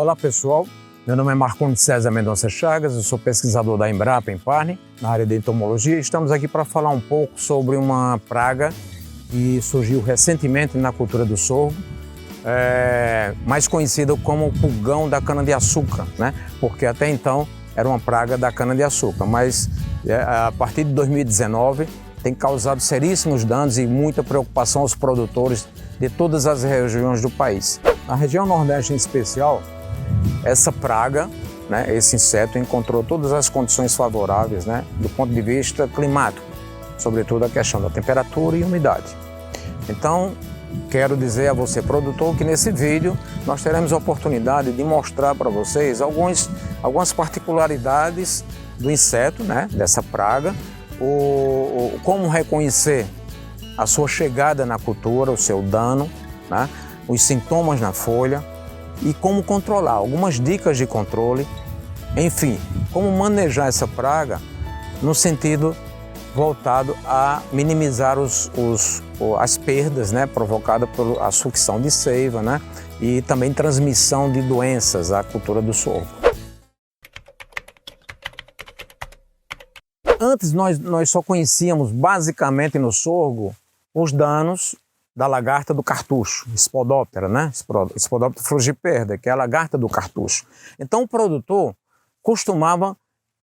Olá pessoal, meu nome é Marcondes César Mendonça Chagas, eu sou pesquisador da Embrapa em Parne, na área de entomologia. Estamos aqui para falar um pouco sobre uma praga que surgiu recentemente na cultura do sorgo, mais conhecida como o pulgão da cana-de-açúcar, né? Porque até então era uma praga da cana-de-açúcar, mas a partir de 2019 tem causado seríssimos danos e muita preocupação aos produtores de todas as regiões do país. Na região Nordeste em especial, essa praga, né, esse inseto encontrou todas as condições favoráveis, né, do ponto de vista climático, sobretudo a questão da temperatura e umidade. Então, quero dizer a você, produtor, que nesse vídeo nós teremos a oportunidade de mostrar para vocês algumas particularidades do inseto, né, dessa praga, como reconhecer a sua chegada na cultura, o seu dano, né, os sintomas na folha e como controlar, algumas dicas de controle, enfim, como manejar essa praga no sentido voltado a minimizar as perdas, né, provocadas pela sucção de seiva, né, e também transmissão de doenças à cultura do sorgo. Antes nós só conhecíamos basicamente no sorgo os danos da lagarta do cartucho, Spodoptera, né? Spodoptera frugiperda, que é a lagarta do cartucho. Então o produtor costumava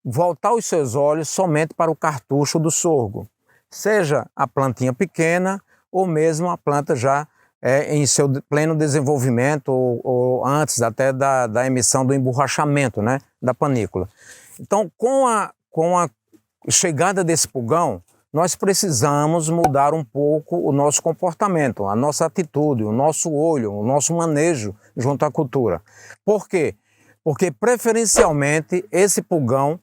voltar os seus olhos somente para o cartucho do sorgo, seja a plantinha pequena ou mesmo a planta já em seu pleno desenvolvimento ou antes até da emissão do emborrachamento, né, da panícula. Então com a chegada desse pulgão, nós precisamos mudar um pouco o nosso comportamento, a nossa atitude, o nosso olho, o nosso manejo junto à cultura. Por quê? Porque preferencialmente esse pulgão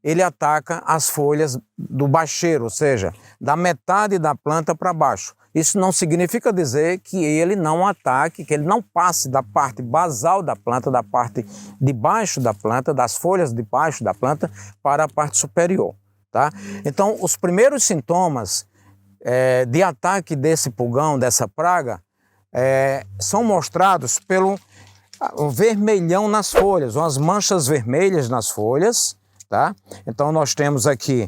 ele ataca as folhas do bacheiro, ou seja, da metade da planta para baixo. Isso não significa dizer que ele não ataque, que ele não passe da parte basal da planta, da parte de baixo da planta, das folhas de baixo da planta para a parte superior. Tá? Então, os primeiros sintomas de ataque desse pulgão, dessa praga, são mostrados pelo vermelhão nas folhas, umas manchas vermelhas nas folhas. Tá? Então, nós temos aqui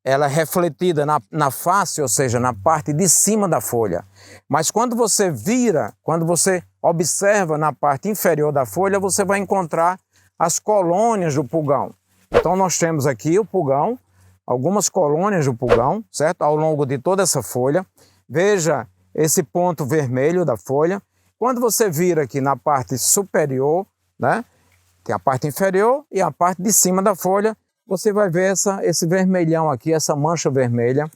ela refletida na face, ou seja, na parte de cima da folha. Mas quando você vira, quando você observa na parte inferior da folha, você vai encontrar as colônias do pulgão. Então, nós temos aqui o pulgão, algumas colônias do pulgão, certo? Ao longo de toda essa folha. Veja esse ponto vermelho da folha. Quando você vira aqui na parte superior, né? Tem a parte inferior e a parte de cima da folha, você vai ver esse vermelhão aqui, essa mancha vermelha,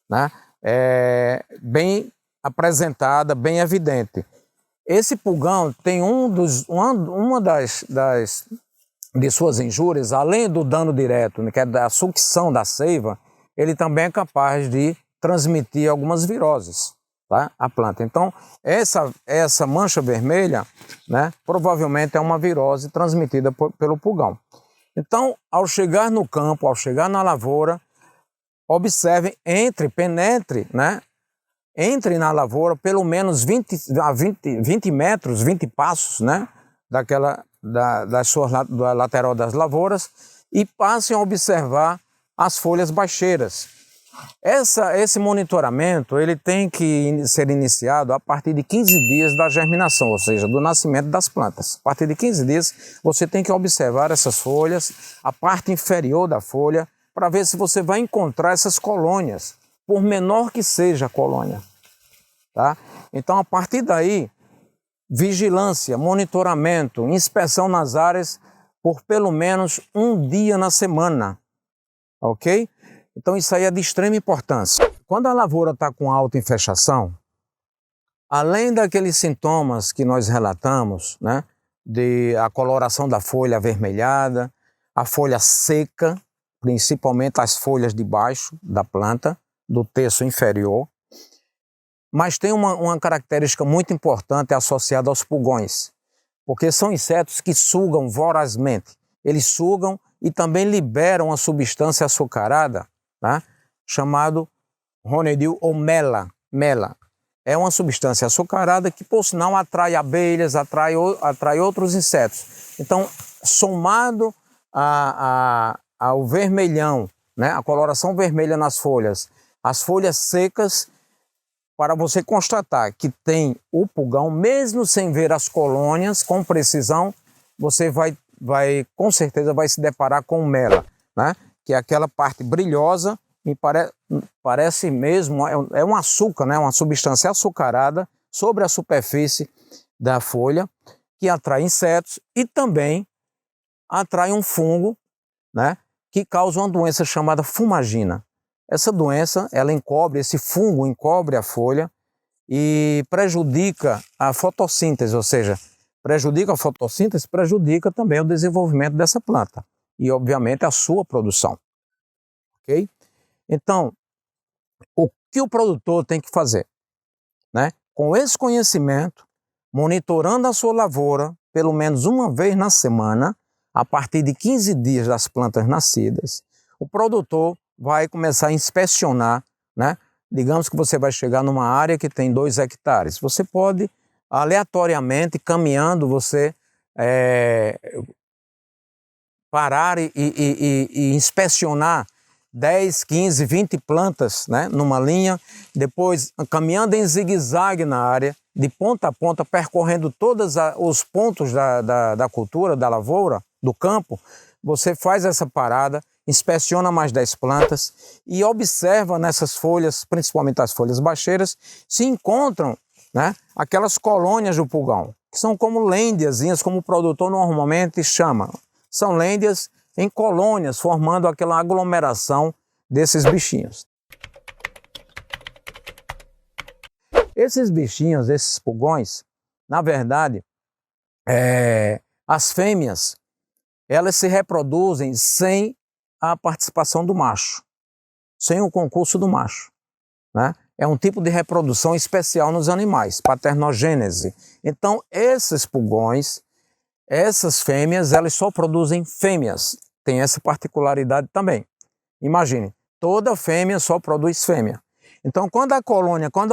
né? Bem apresentada, bem evidente. Esse pulgão tem uma de suas injúrias, além do dano direto, que é da sucção da seiva, ele também é capaz de transmitir algumas viroses, tá? À planta. Então, essa mancha vermelha, né, provavelmente é uma virose transmitida pelo pulgão. Então, ao chegar no campo, ao chegar na lavoura, observe, penetre, né, entre na lavoura pelo menos 20 metros, 20 passos, né, da lateral das lavouras e passem a observar as folhas baixeiras. Esse monitoramento ele tem que ser iniciado a partir de 15 dias da germinação, ou seja, do nascimento das plantas. A partir de 15 dias você tem que observar essas folhas, a parte inferior da folha, para ver se você vai encontrar essas colônias, por menor que seja a colônia. Tá? Então, a partir daí, vigilância, monitoramento, inspeção nas áreas por pelo menos um dia na semana, ok? Então isso aí é de extrema importância. Quando a lavoura está com alta infestação, além daqueles sintomas que nós relatamos, né, de a coloração da folha avermelhada, a folha seca, principalmente as folhas de baixo da planta, do terço inferior, mas tem uma característica muito importante associada aos pulgões, porque são insetos que sugam vorazmente. Eles sugam e também liberam uma substância açucarada, tá? Chamado ronedil ou mela. É uma substância açucarada que, por sinal, atrai abelhas, atrai outros insetos. Então, somado ao vermelhão, né, a coloração vermelha nas folhas, as folhas secas, para você constatar que tem o pulgão, mesmo sem ver as colônias com precisão, você vai com certeza vai se deparar com mela, né? Que é aquela parte brilhosa, parece mesmo, é um açúcar, né? Uma substância açucarada sobre a superfície da folha, que atrai insetos e também atrai um fungo, né? Que causa uma doença chamada fumagina. Essa doença, esse fungo encobre a folha e prejudica a fotossíntese, ou seja, prejudica a fotossíntese, prejudica também o desenvolvimento dessa planta e, obviamente, a sua produção. Ok? Então, o que o produtor tem que fazer? Né? Com esse conhecimento, monitorando a sua lavoura pelo menos uma vez na semana, a partir de 15 dias das plantas nascidas, o produtor vai começar a inspecionar, né? Digamos que você vai chegar numa área que tem 2 hectares. Você pode, aleatoriamente, caminhando, você parar e inspecionar 10, 15, 20 plantas, né, numa linha, depois caminhando em zigue-zague na área, de ponta a ponta, percorrendo todos os pontos da cultura, da lavoura, do campo. Você faz essa parada, inspeciona mais 10 plantas e observa nessas folhas, principalmente as folhas baixeiras, se encontram, né, aquelas colônias do pulgão, que são como lêndiazinhas, como o produtor normalmente chama. São lêndias em colônias, formando aquela aglomeração desses bichinhos. Esses bichinhos, esses pulgões, na verdade, as fêmeas, elas se reproduzem sem a participação do macho, sem o concurso do macho, né? É um tipo de reprodução especial nos animais, paternogênese. Então, esses pulgões, essas fêmeas, elas só produzem fêmeas. Tem essa particularidade também. Imagine, toda fêmea só produz fêmea. Então, quando há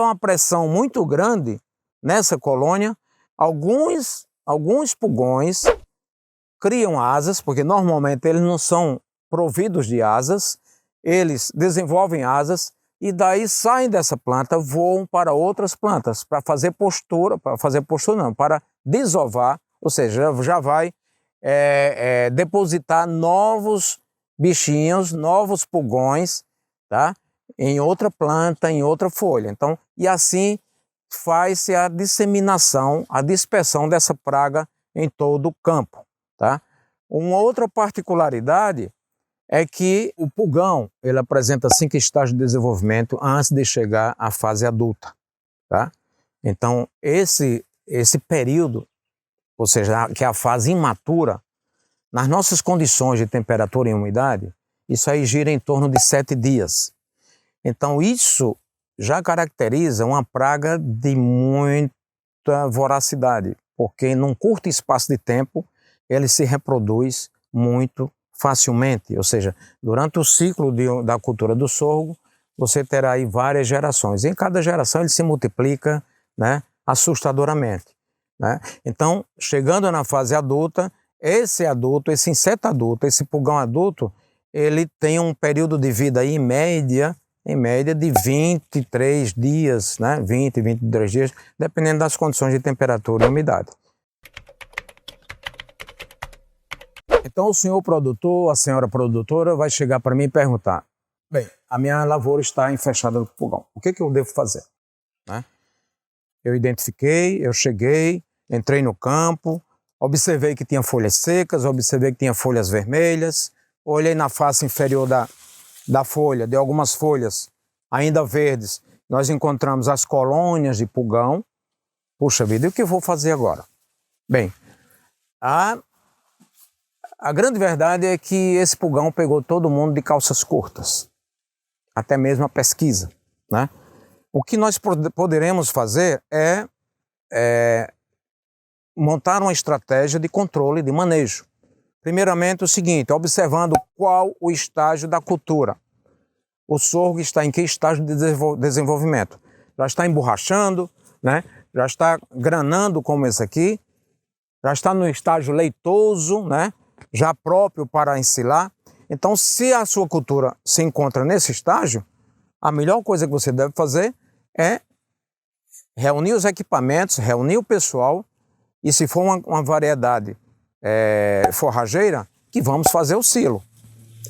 uma pressão muito grande nessa colônia, alguns pulgões criam asas, porque normalmente eles não são providos de asas, eles desenvolvem asas e daí saem dessa planta, voam para outras plantas, para desovar, ou seja, já vai depositar novos bichinhos, novos pulgões, tá? Em outra planta, em outra folha. Então, e assim faz-se a disseminação, a dispersão dessa praga em todo o campo, tá? Uma outra particularidade é que o pulgão, ele apresenta 5 estágios de desenvolvimento antes de chegar à fase adulta, tá? Então, esse período, ou seja, que é a fase imatura, nas nossas condições de temperatura e umidade, isso aí gira em torno de 7 dias. Então, isso já caracteriza uma praga de muita voracidade, porque num curto espaço de tempo, ele se reproduz muito facilmente, ou seja, durante o ciclo da cultura do sorgo, você terá aí várias gerações. Em cada geração ele se multiplica, né, assustadoramente, né? Então, chegando na fase adulta, esse inseto adulto, esse pulgão adulto, ele tem um período de vida aí, em média de 23 dias, né? 23 dias, dependendo das condições de temperatura e umidade. Então o senhor produtor, a senhora produtora vai chegar para mim e perguntar: bem, a minha lavoura está infestada do pulgão, o que eu devo fazer? Né? Eu identifiquei, eu cheguei, entrei no campo, observei que tinha folhas secas, observei que tinha folhas vermelhas, olhei na face inferior da folha, de algumas folhas ainda verdes, nós encontramos as colônias de pulgão. Puxa vida, e o que eu vou fazer agora? Bem, a grande verdade é que esse pulgão pegou todo mundo de calças curtas, até mesmo a pesquisa, né? O que nós poderemos fazer é montar uma estratégia de controle, de manejo. Primeiramente o seguinte, observando qual o estágio da cultura. O sorgo está em que estágio de desenvolvimento? Já está emborrachando, né? Já está granando como esse aqui? já está no estágio leitoso, né? Já próprio para ensilar. Então, se a sua cultura se encontra nesse estágio, a melhor coisa que você deve fazer é reunir os equipamentos, reunir o pessoal e, se for uma variedade forrageira, que vamos fazer o silo.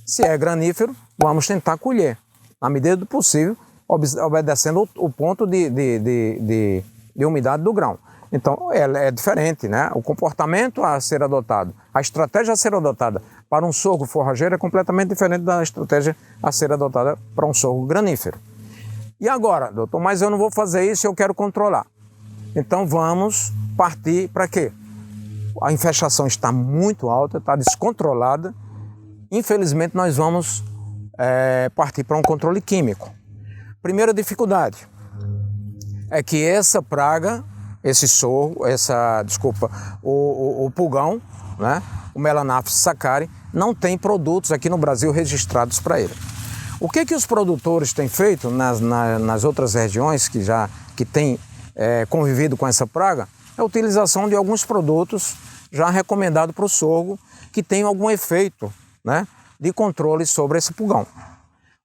Se é granífero, vamos tentar colher, na medida do possível, obedecendo o ponto de umidade do grão. Então, é diferente, né? O comportamento a ser adotado, a estratégia a ser adotada para um sorgo forrageiro é completamente diferente da estratégia a ser adotada para um sorgo granífero. E agora, doutor, mas eu não vou fazer isso, eu quero controlar. Então, vamos partir para quê? A infestação está muito alta, está descontrolada. Infelizmente, nós vamos partir para um controle químico. Primeira dificuldade é que essa praga, esse sorgo, o pulgão, né, o Melanaphis sacchari, não tem produtos aqui no Brasil registrados para ele. O que os produtores têm feito nas outras regiões que têm convivido com essa praga? É a utilização de alguns produtos já recomendados para o sorgo que tenham algum efeito, né, de controle sobre esse pulgão.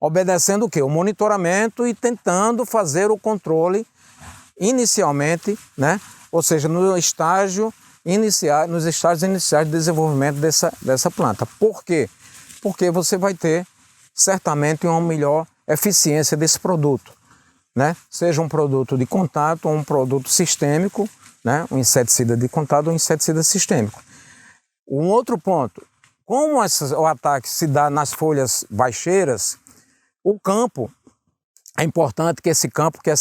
Obedecendo o quê? O monitoramento e tentando fazer o controle inicialmente, né, ou seja, nos estágios iniciais de desenvolvimento dessa planta. Por quê? Porque você vai ter certamente uma melhor eficiência desse produto, né? Seja um produto de contato ou um produto sistêmico, né? Um inseticida de contato ou um inseticida sistêmico. Um outro ponto, como o ataque se dá nas folhas baixeiras, o campo, é importante que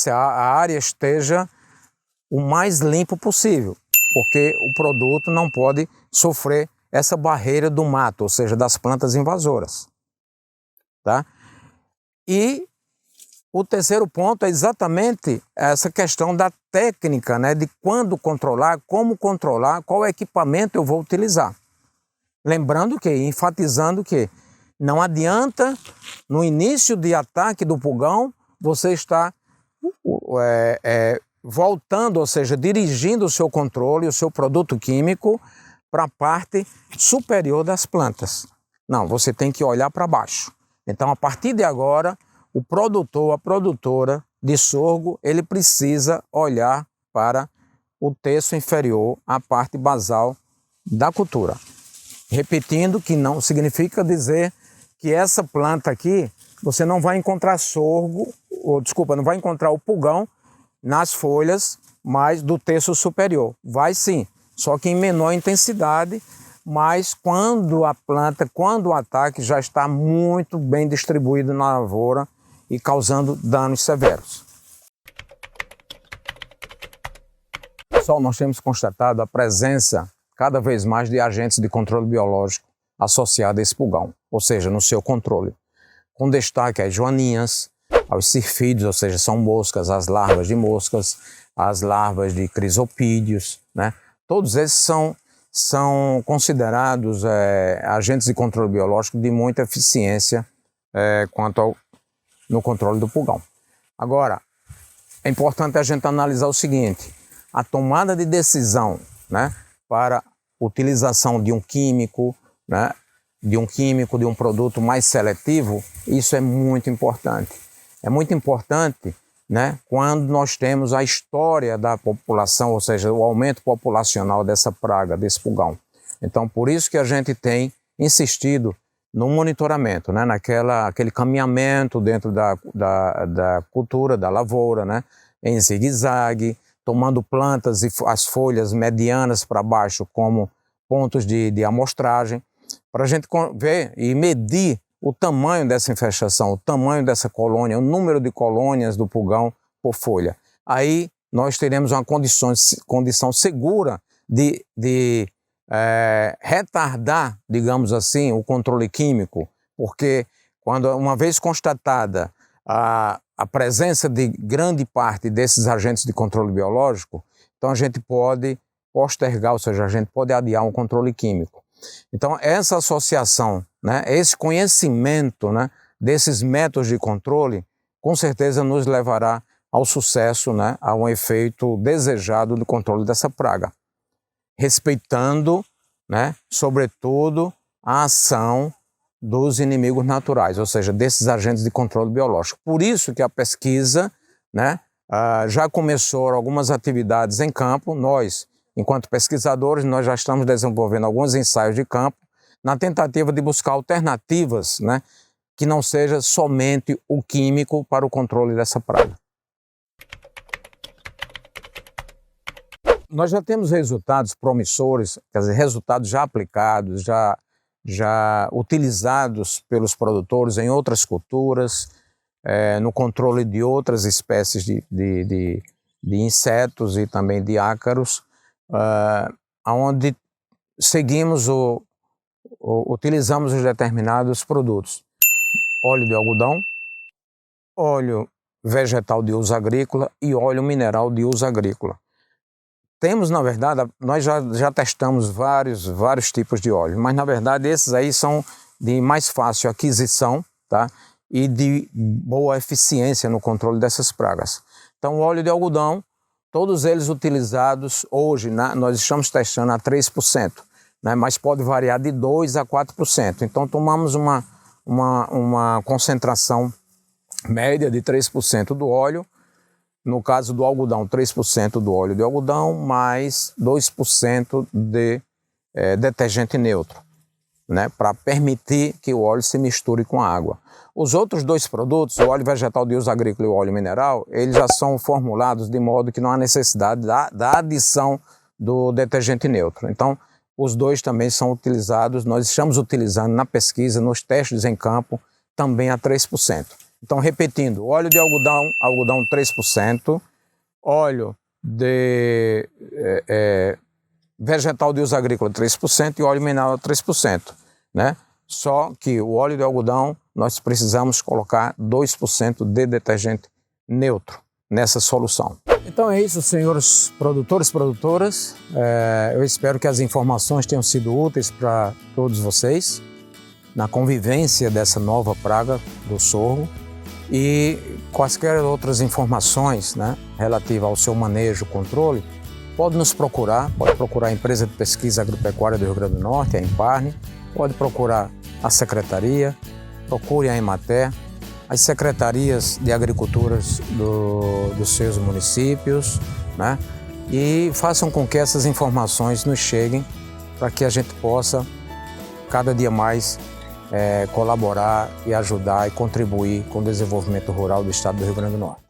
a área esteja o mais limpo possível, porque o produto não pode sofrer essa barreira do mato, ou seja, das plantas invasoras. Tá? E o terceiro ponto é exatamente essa questão da técnica, né, de quando controlar, como controlar, qual equipamento eu vou utilizar. Lembrando enfatizando que não adianta, no início de ataque do pulgão, você estar voltando, ou seja, dirigindo o seu controle, o seu produto químico para a parte superior das plantas. Não, você tem que olhar para baixo. Então, a partir de agora, o produtor, a produtora de sorgo, ele precisa olhar para o terço inferior, a parte basal da cultura. Repetindo que não significa dizer que essa planta aqui, você não vai encontrar não vai encontrar o pulgão nas folhas, mas do terço superior. Vai sim, só que em menor intensidade, mas quando o ataque já está muito bem distribuído na lavoura e causando danos severos. Pessoal, nós temos constatado a presença cada vez mais de agentes de controle biológico associados a esse pulgão, ou seja, no seu controle, com destaque às joaninhas, aos sirfídeos, ou seja, são moscas, as larvas de moscas, as larvas de crisopídeos, né? Todos esses são considerados agentes de controle biológico de muita eficiência no controle do pulgão. Agora, é importante a gente analisar o seguinte: a tomada de decisão, né, para utilização de um químico, né, de um produto mais seletivo, isso é muito importante. É muito importante, né, quando nós temos a história da população, ou seja, o aumento populacional dessa praga, desse pulgão. Então, por isso que a gente tem insistido no monitoramento, né, aquele caminhamento dentro da cultura, da lavoura, né, em zigue-zague, tomando plantas e as folhas medianas para baixo como pontos de amostragem, para a gente ver e medir o tamanho dessa infestação, o tamanho dessa colônia, o número de colônias do pulgão por folha. Aí nós teremos uma condição segura de retardar, digamos assim, o controle químico, porque uma vez constatada a presença de grande parte desses agentes de controle biológico, então a gente pode postergar, ou seja, a gente pode adiar um controle químico. Então, essa associação, né, esse conhecimento, né, desses métodos de controle, com certeza nos levará ao sucesso, né, a um efeito desejado do controle dessa praga. respeitando, né, sobretudo, a ação dos inimigos naturais, ou seja, desses agentes de controle biológico. Por isso que a pesquisa, né, já começou algumas atividades em campo. Nós, enquanto pesquisadores, nós já estamos desenvolvendo alguns ensaios de campo na tentativa de buscar alternativas, né, que não seja somente o químico para o controle dessa praga. Nós já temos resultados promissores, quer dizer, resultados já aplicados, já utilizados pelos produtores em outras culturas, no controle de outras espécies de insetos e também de ácaros, onde seguimos utilizamos os determinados produtos. Óleo de algodão, óleo vegetal de uso agrícola e óleo mineral de uso agrícola. Temos, na verdade, nós já testamos vários tipos de óleo, mas na verdade esses aí são de mais fácil aquisição, tá? E de boa eficiência no controle dessas pragas. Então o óleo de algodão, todos eles utilizados hoje, nós estamos testando a 3%, né? Mas pode variar de 2% a 4%. Então tomamos uma concentração média de 3% do óleo. No caso do algodão, 3% do óleo de algodão, mais 2% de detergente neutro, né, para permitir que o óleo se misture com a água. Os outros dois produtos, o óleo vegetal de uso agrícola e o óleo mineral, eles já são formulados de modo que não há necessidade da adição do detergente neutro. Então, os dois também são utilizados, nós estamos utilizando na pesquisa, nos testes em campo, também a 3%. Então, repetindo, óleo de algodão 3%, óleo de vegetal de uso agrícola 3% e óleo mineral 3%, né? Só que o óleo de algodão nós precisamos colocar 2% de detergente neutro nessa solução. Então é isso, senhores produtores e produtoras. Eu espero que as informações tenham sido úteis para todos vocês na convivência dessa nova praga do sorgo. E quaisquer outras informações, né, relativas ao seu manejo, controle, pode nos procurar, pode procurar a Empresa de Pesquisa Agropecuária do Rio Grande do Norte, a EMPARNE, pode procurar a Secretaria, procure a Emater, as secretarias de agricultura dos seus municípios, né, e façam com que essas informações nos cheguem para que a gente possa cada dia mais colaborar e ajudar e contribuir com o desenvolvimento rural do estado do Rio Grande do Norte.